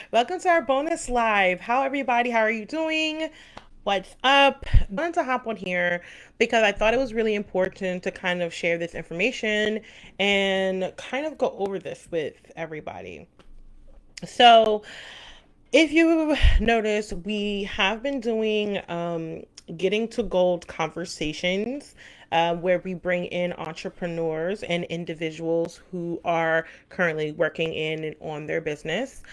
Welcome to our bonus live. How are you doing? What's up? I wanted to hop on here because I thought it was really important to kind of share this information and kind of go over this with everybody. So, if you notice, we have been doing getting to gold conversations where we bring in entrepreneurs and individuals who are currently working in and on their business.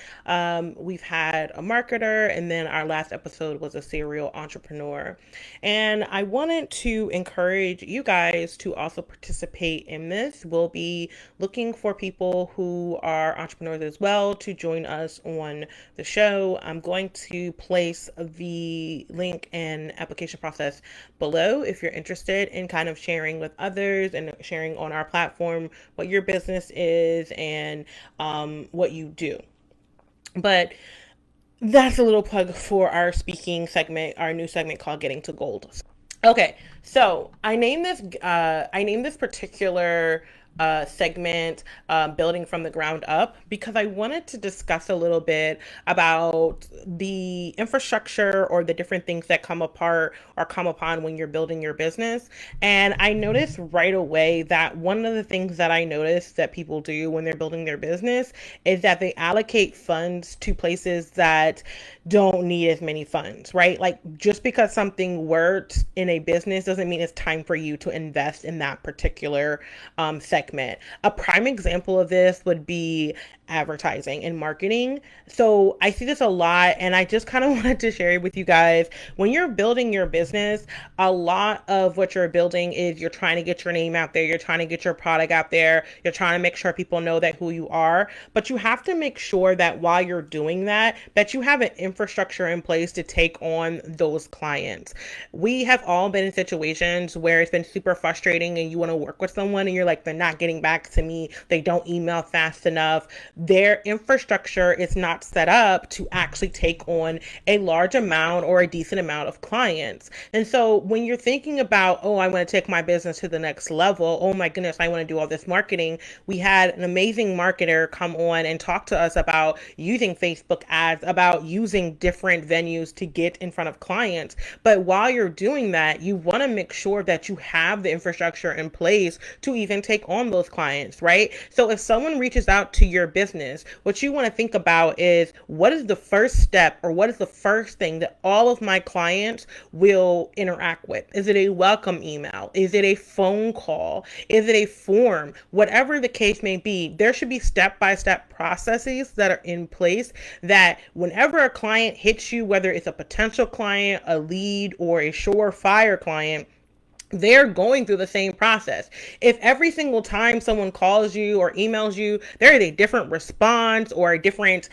We've had a marketer, and then our last episode was a serial entrepreneur. And I wanted to encourage you guys to also participate in this. We'll be looking for people who are entrepreneurs as well to join us on the show. I'm going to place the link and application process below if you're interested in kind of sharing with others and sharing on our platform what your business is and what you do. But that's a little plug for our speaking segment, our new segment called Getting to Gold. Okay, so I named this particular segment building from the ground up because I wanted to discuss a little bit about the infrastructure or the different things that come apart or come upon when you're building your business. And I noticed right away that one of the things that I noticed that people do when they're building their business is that they allocate funds to places that don't need as many funds, right? Like just because something works in a business doesn't mean it's time for you to invest in that particular segment. A prime example of this would be advertising and marketing. So I see this a lot, and I just kind of wanted to share it with you guys. When you're building your business, a lot of what you're building is you're trying to get your name out there, you're trying to get your product out there, you're trying to make sure people know that who you are. But you have to make sure that while you're doing that, that you have an infrastructure in place to take on those clients. We have all been in situations where it's been super frustrating and you want to work with someone and you're like, they're not getting back to me, they don't email fast enough, their infrastructure is not set up to actually take on a large amount or a decent amount of clients. And so when you're thinking about, oh, I want to take my business to the next level, oh my goodness, I want to do all this marketing. We had an amazing marketer come on and talk to us about using Facebook ads, about using different venues to get in front of clients. But while you're doing that, you want to make sure that you have the infrastructure in place to even take on those clients, right? So if someone reaches out to your business, what you want to think about is what is the first step or what is the first thing that all of my clients will interact with? Is it a welcome email? Is it a phone call? Is it a form? Whatever the case may be, there should be step-by-step processes that are in place that whenever a client hits you, whether it's a potential client, a lead, or a surefire client, they're going through the same process. If every single time someone calls you or emails you, there is a different response or a different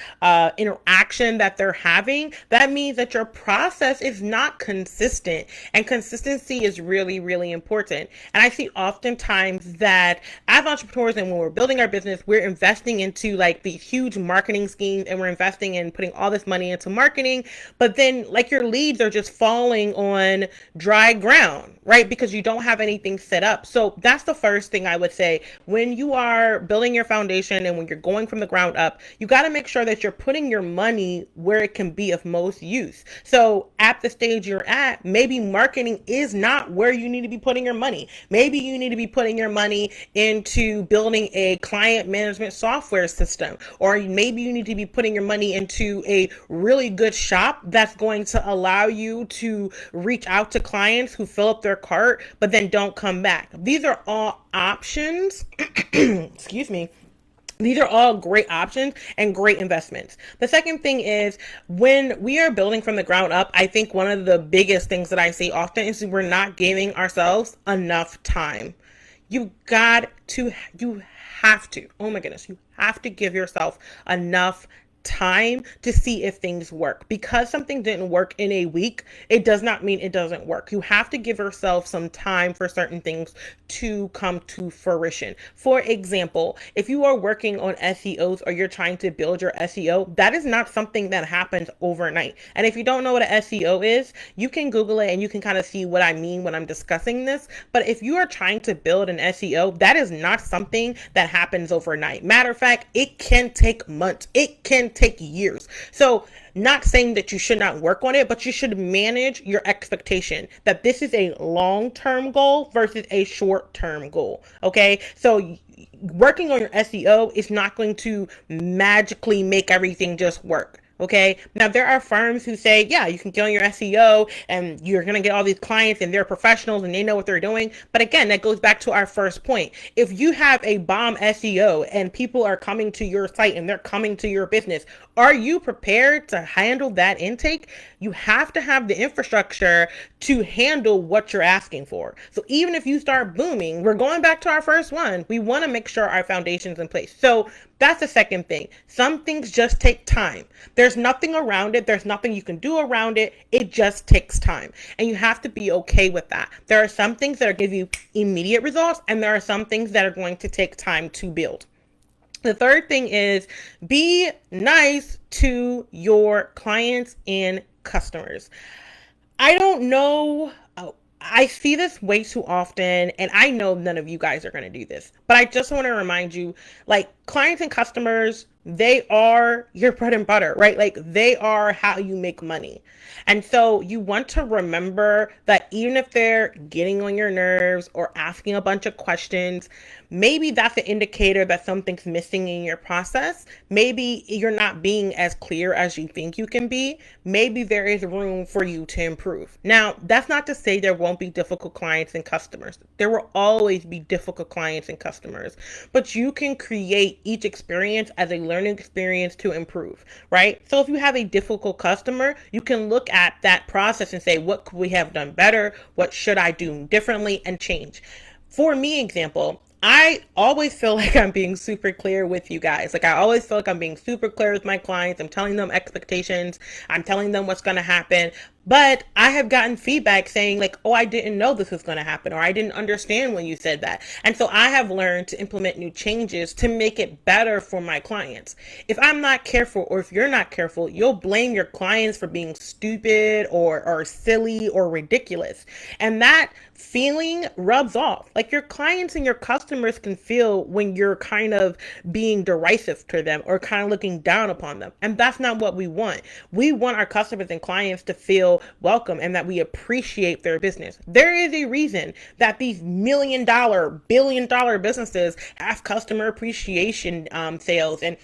interaction that they're having, that means that your process is not consistent. And consistency is really, really important. And I see oftentimes that as entrepreneurs and when we're building our business, we're investing into like these huge marketing schemes and we're investing in putting all this money into marketing. But then like your leads are just falling on dry ground, right? Because you don't have anything set up. So that's the first thing I would say. When you are building your foundation and when you're going from the ground up, you got to make sure that you're putting your money where it can be of most use. So at the stage you're at, maybe marketing is not where you need to be putting your money. Maybe you need to be putting your money into building a client management software system, or maybe you need to be putting your money into a really good shop that's going to allow you to reach out to clients who fill up their cart but then don't come back. These are all options. Excuse me. These are all great options and great investments. The second thing is when we are building from the ground up, I think one of the biggest things that I see often is we're not giving ourselves enough time. You have to, oh my goodness, you have to give yourself enough time to see if things work. Because something didn't work in a week, it does not mean it doesn't work. You have to give yourself some time for certain things to come to fruition. For example, if you are working on SEOs or you're trying to build your SEO, that is not something that happens overnight. And if you don't know what an SEO is, you can Google it and you can kind of see what I mean when I'm discussing this. But if you are trying to build an SEO, that is not something that happens overnight. Matter of fact, it can take months. It can can take years. So not saying that you should not work on it, but you should manage your expectation that this is a long-term goal versus a short-term goal. Okay. So working on your SEO is not going to magically make everything just work. Okay. Now there are firms who say, yeah, you can get on your SEO and you're going to get all these clients and they're professionals and they know what they're doing. But again, that goes back to our first point. If you have a bomb SEO and people are coming to your site and they're coming to your business, are you prepared to handle that intake? You have to have the infrastructure to handle what you're asking for. So even if you start booming, we're going back to our first one. We want to make sure our foundation's in place. So that's the second thing. Some things just take time. There's nothing around it. There's nothing you can do around it. It just takes time. And you have to be okay with that. There are some things that are give you immediate results, and there are some things that are going to take time to build. The third thing is be nice to your clients and customers. I don't know. I see this way too often, and I know none of you guys are going to do this, but I just want to remind you, like, clients and customers, they are your bread and butter, right? Like, they are how you make money. And so you want to remember that even if they're getting on your nerves or asking a bunch of questions, maybe that's an indicator that something's missing in your process. Maybe you're not being as clear as you think you can be. Maybe there is room for you to improve. Now, that's not to say there won't be difficult clients and customers. There will always be difficult clients and customers, but you can create each experience as a learning experience to improve, right? So if you have a difficult customer, you can look at that process and say, what could we have done better? What should I do differently and change? For me, example, I always feel like I'm being super clear with you guys. Like, I always feel like I'm being super clear with my clients. I'm telling them expectations. I'm telling them what's going to happen. But I have gotten feedback saying like, oh, I didn't know this was going to happen, or I didn't understand when you said that. And so I have learned to implement new changes to make it better for my clients. If I'm not careful, or if you're not careful, you'll blame your clients for being stupid or silly or ridiculous. And that feeling rubs off. Like, your clients and your customers can feel when you're kind of being derisive to them or kind of looking down upon them. And that's not what we want. We want our customers and clients to feel welcome and that we appreciate their business. There is a reason that these $1 million, $1 billion businesses have customer appreciation sales, and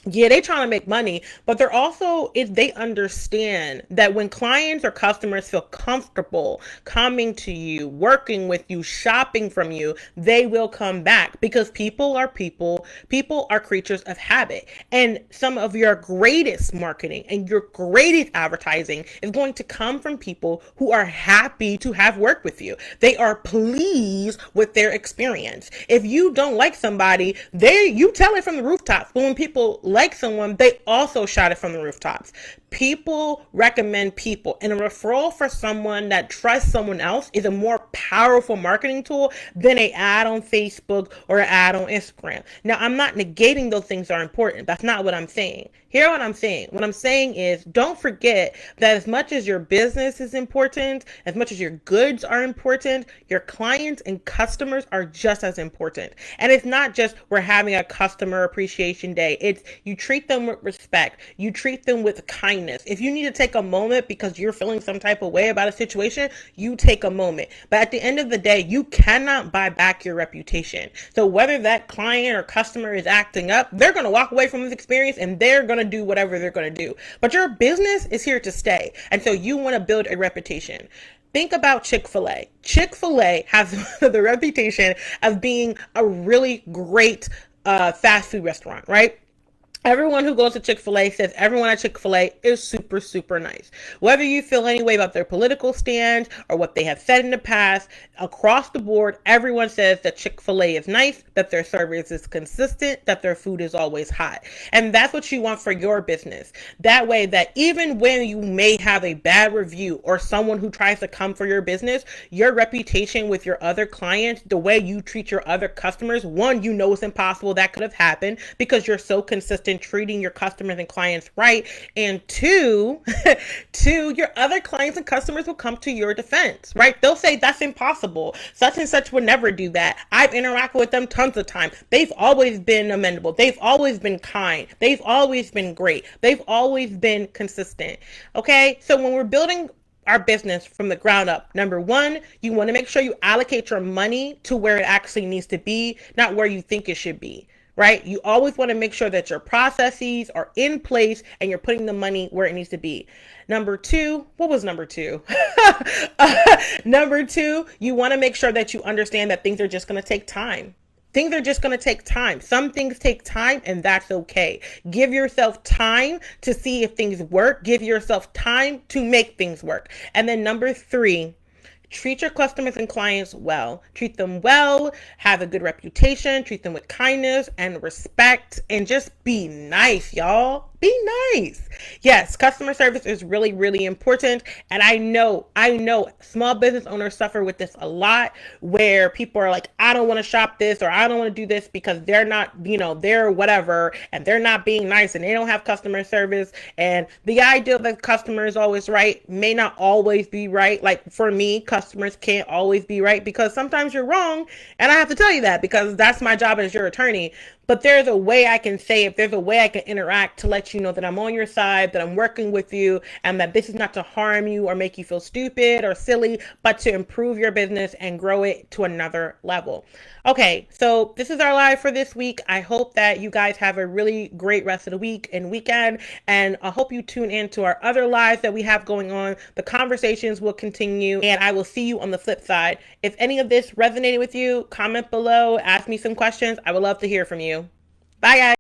yeah, they trying to make money, but they're also, if they understand that when clients or customers feel comfortable coming to you, working with you, shopping from you, they will come back, because people are creatures of habit. And some of your greatest marketing and your greatest advertising is going to come from people who are happy to have worked with you. They are pleased with their experience. If you don't like somebody, you tell it from the rooftops. But when people like someone, they also shout it from the rooftops. People recommend people, and a referral for someone that trusts someone else is a more powerful marketing tool than an ad on Facebook or an ad on Instagram. Now, I'm not negating those things are important. That's not what I'm saying. Hear what I'm saying. What I'm saying is, don't forget that as much as your business is important, as much as your goods are important, your clients and customers are just as important. And it's not just we're having a customer appreciation day. It's you treat them with respect. You treat them with kindness. If you need to take a moment because you're feeling some type of way about a situation, you take a moment. But at the end of the day, you cannot buy back your reputation. So whether that client or customer is acting up, they're going to walk away from this experience and they're going to do whatever they're going to do. But your business is here to stay. And so you want to build a reputation. Think about Chick-fil-A. Chick-fil-A has the reputation of being a really great fast food restaurant, right? Everyone who goes to Chick-fil-A says everyone at Chick-fil-A is super, super nice. Whether you feel any way about their political stand or what they have said in the past, across the board, everyone says that Chick-fil-A is nice, that their service is consistent, that their food is always hot. And that's what you want for your business. That way, that even when you may have a bad review or someone who tries to come for your business, your reputation with your other clients, the way you treat your other customers, one, you know it's impossible that could have happened because you're so consistent consistent, treating your customers and clients right. And two, two, your other clients and customers will come to your defense, right? They'll say that's impossible. Such and such would never do that. I've interacted with them tons of time. They've always been amendable. They've always been kind. They've always been great. They've always been consistent. Okay. So when we're building our business from the ground up, number one, you want to make sure you allocate your money to where it actually needs to be, not where you think it should be. Right? You always want to make sure that your processes are in place and you're putting the money where it needs to be. Number two, what was number two? Number two, you want to make sure that you understand that things are just going to take time. Things are just going to take time. Some things take time, and that's okay. Give yourself time to see if things work. Give yourself time to make things work. And then number three, treat your customers and clients well. Treat them well, have a good reputation, treat them with kindness and respect, and just be nice, y'all. Be nice. Yes, customer service is really, really important. And I know small business owners suffer with this a lot, where people are like, I don't want to shop this, or I don't want to do this because they're not, they're whatever, and they're not being nice, and they don't have customer service. And the idea that the customer is always right may not always be right. Like for me, customers can't always be right because sometimes you're wrong. And I have to tell you that because that's my job as your attorney. But there's a way I can say, if there's a way I can interact to let you know that I'm on your side, that I'm working with you, and that this is not to harm you or make you feel stupid or silly, but to improve your business and grow it to another level. Okay, so this is our live for this week. I hope that you guys have a really great rest of the week and weekend, and I hope you tune in to our other lives that we have going on. The conversations will continue, and I will see you on the flip side. If any of this resonated with you, comment below, ask me some questions. I would love to hear from you. Bye, guys.